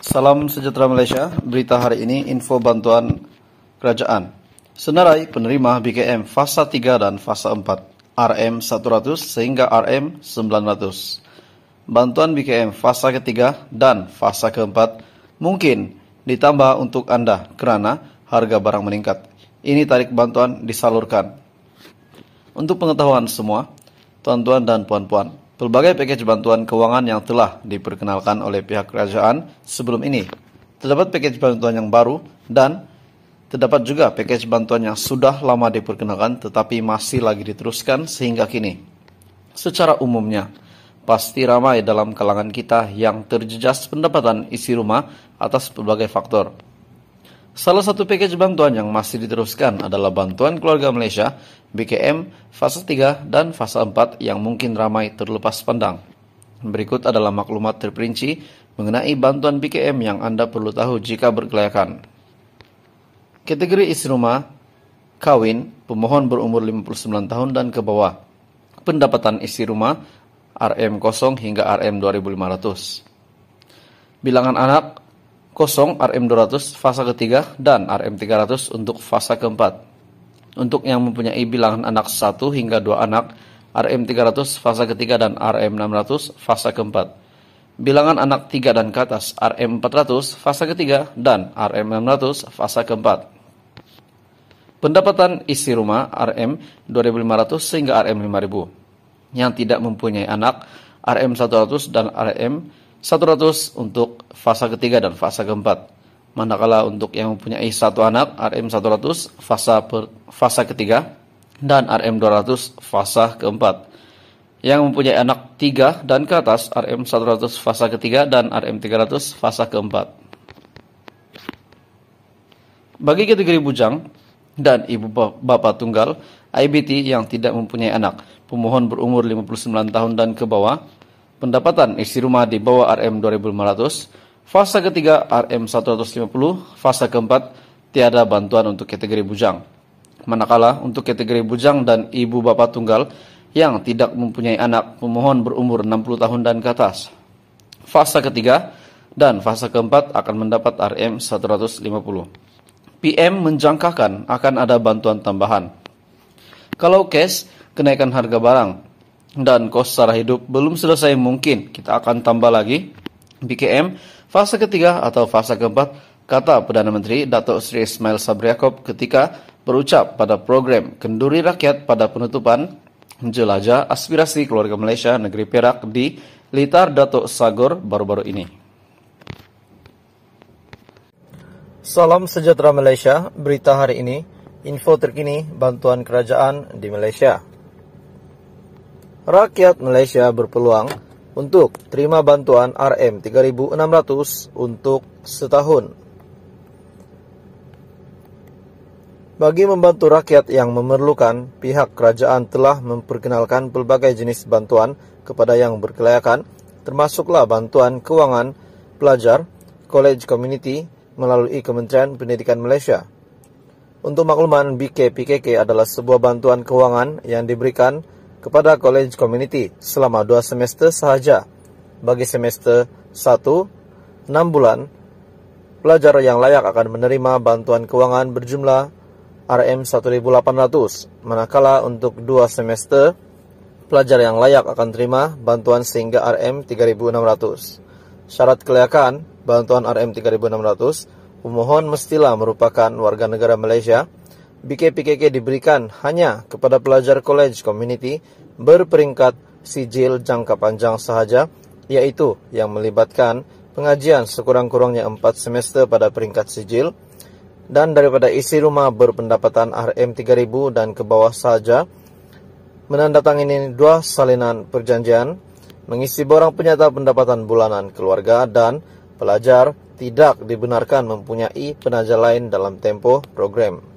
Salam sejahtera Malaysia, berita hari ini info bantuan kerajaan. Senarai penerima BKM fasa 3 dan fasa 4, RM100 sehingga RM900. Bantuan BKM fasa ketiga dan fasa keempat mungkin ditambah untuk Anda kerana harga barang meningkat. Ini tarikh bantuan disalurkan. Untuk pengetahuan semua, tuan-tuan dan puan-puan, pelbagai pakej bantuan kewangan yang telah diperkenalkan oleh pihak kerajaan sebelum ini. Terdapat pakej bantuan yang baru dan terdapat juga pakej bantuan yang sudah lama diperkenalkan tetapi masih lagi diteruskan sehingga kini. Secara umumnya, pasti ramai dalam kalangan kita yang terjejas pendapatan isi rumah atas berbagai faktor. Salah satu pakej bantuan yang masih diteruskan adalah Bantuan Keluarga Malaysia, BKM, fasa 3 dan fasa 4 yang mungkin ramai terlepas pandang. Berikut adalah maklumat terperinci mengenai bantuan BKM yang Anda perlu tahu jika berkelayakan. Kategori isi rumah, kawin, pemohon berumur 59 tahun dan ke bawah. Pendapatan isi rumah, RM0 hingga RM2.500. Bilangan anak, 0 RM200 fasa ketiga dan RM300 untuk fasa keempat. Untuk yang mempunyai bilangan anak 1 hingga 2 anak, RM300 fasa ketiga dan RM600 fasa keempat. Bilangan anak 3 dan ke atas, RM400 fasa ketiga dan RM600 fasa keempat. Pendapatan isi rumah RM2.500 sehingga RM5.000. Yang tidak mempunyai anak, RM100 dan RM100 untuk fasa ketiga dan fasa keempat. Manakala untuk yang mempunyai satu anak, RM100 fasa ketiga dan RM200 fasa keempat. Yang mempunyai anak 3 dan ke atas, RM100 fasa ketiga dan RM300 fasa keempat. Bagi kategori bujang dan ibu bapa tunggal, IBT yang tidak mempunyai anak, pemohon berumur 59 tahun dan ke bawah, pendapatan isi rumah di bawah RM2.500, fasa ketiga RM150, fasa keempat tiada bantuan untuk kategori bujang. Manakala untuk kategori bujang dan ibu bapa tunggal yang tidak mempunyai anak, pemohon berumur 60 tahun dan ke atas, fasa ketiga dan fasa keempat akan mendapat RM150. PM menjangkakan akan ada bantuan tambahan. Kalau cash, kenaikan harga barang dan kos sara hidup belum selesai, mungkin kita akan tambah lagi BKM fasa ketiga atau fasa keempat, kata Perdana Menteri Datuk Seri Ismail Sabri Yaakob ketika berucap pada program Kenduri Rakyat pada penutupan Jelajah Aspirasi Keluarga Malaysia Negeri Perak di Litar Datuk Sagor baru-baru ini. Salam sejahtera Malaysia, berita hari ini, info terkini bantuan kerajaan di Malaysia. Rakyat Malaysia berpeluang untuk terima bantuan RM3.600 untuk setahun. Bagi membantu rakyat yang memerlukan, pihak kerajaan telah memperkenalkan pelbagai jenis bantuan kepada yang berkelayakan, termasuklah bantuan kewangan pelajar, college community melalui Kementerian Pendidikan Malaysia. Untuk makluman, BKPKK adalah sebuah bantuan kewangan yang diberikan kepada college community selama 2 semester sahaja. Bagi semester 1, 6 bulan, pelajar yang layak akan menerima bantuan kewangan berjumlah RM1.800. Manakala untuk 2 semester, pelajar yang layak akan terima bantuan sehingga RM3.600. Syarat kelayakan bantuan RM3.600, pemohon mestilah merupakan warga negara Malaysia. BKPKK diberikan hanya kepada pelajar college community berperingkat sijil jangka panjang sahaja, iaitu yang melibatkan pengajian sekurang-kurangnya 4 semester pada peringkat sijil, dan daripada isi rumah berpendapatan RM3.000 dan ke bawah sahaja, menandatangani 2 salinan perjanjian, mengisi borang penyata pendapatan bulanan keluarga, dan pelajar tidak dibenarkan mempunyai penaja lain dalam tempoh program.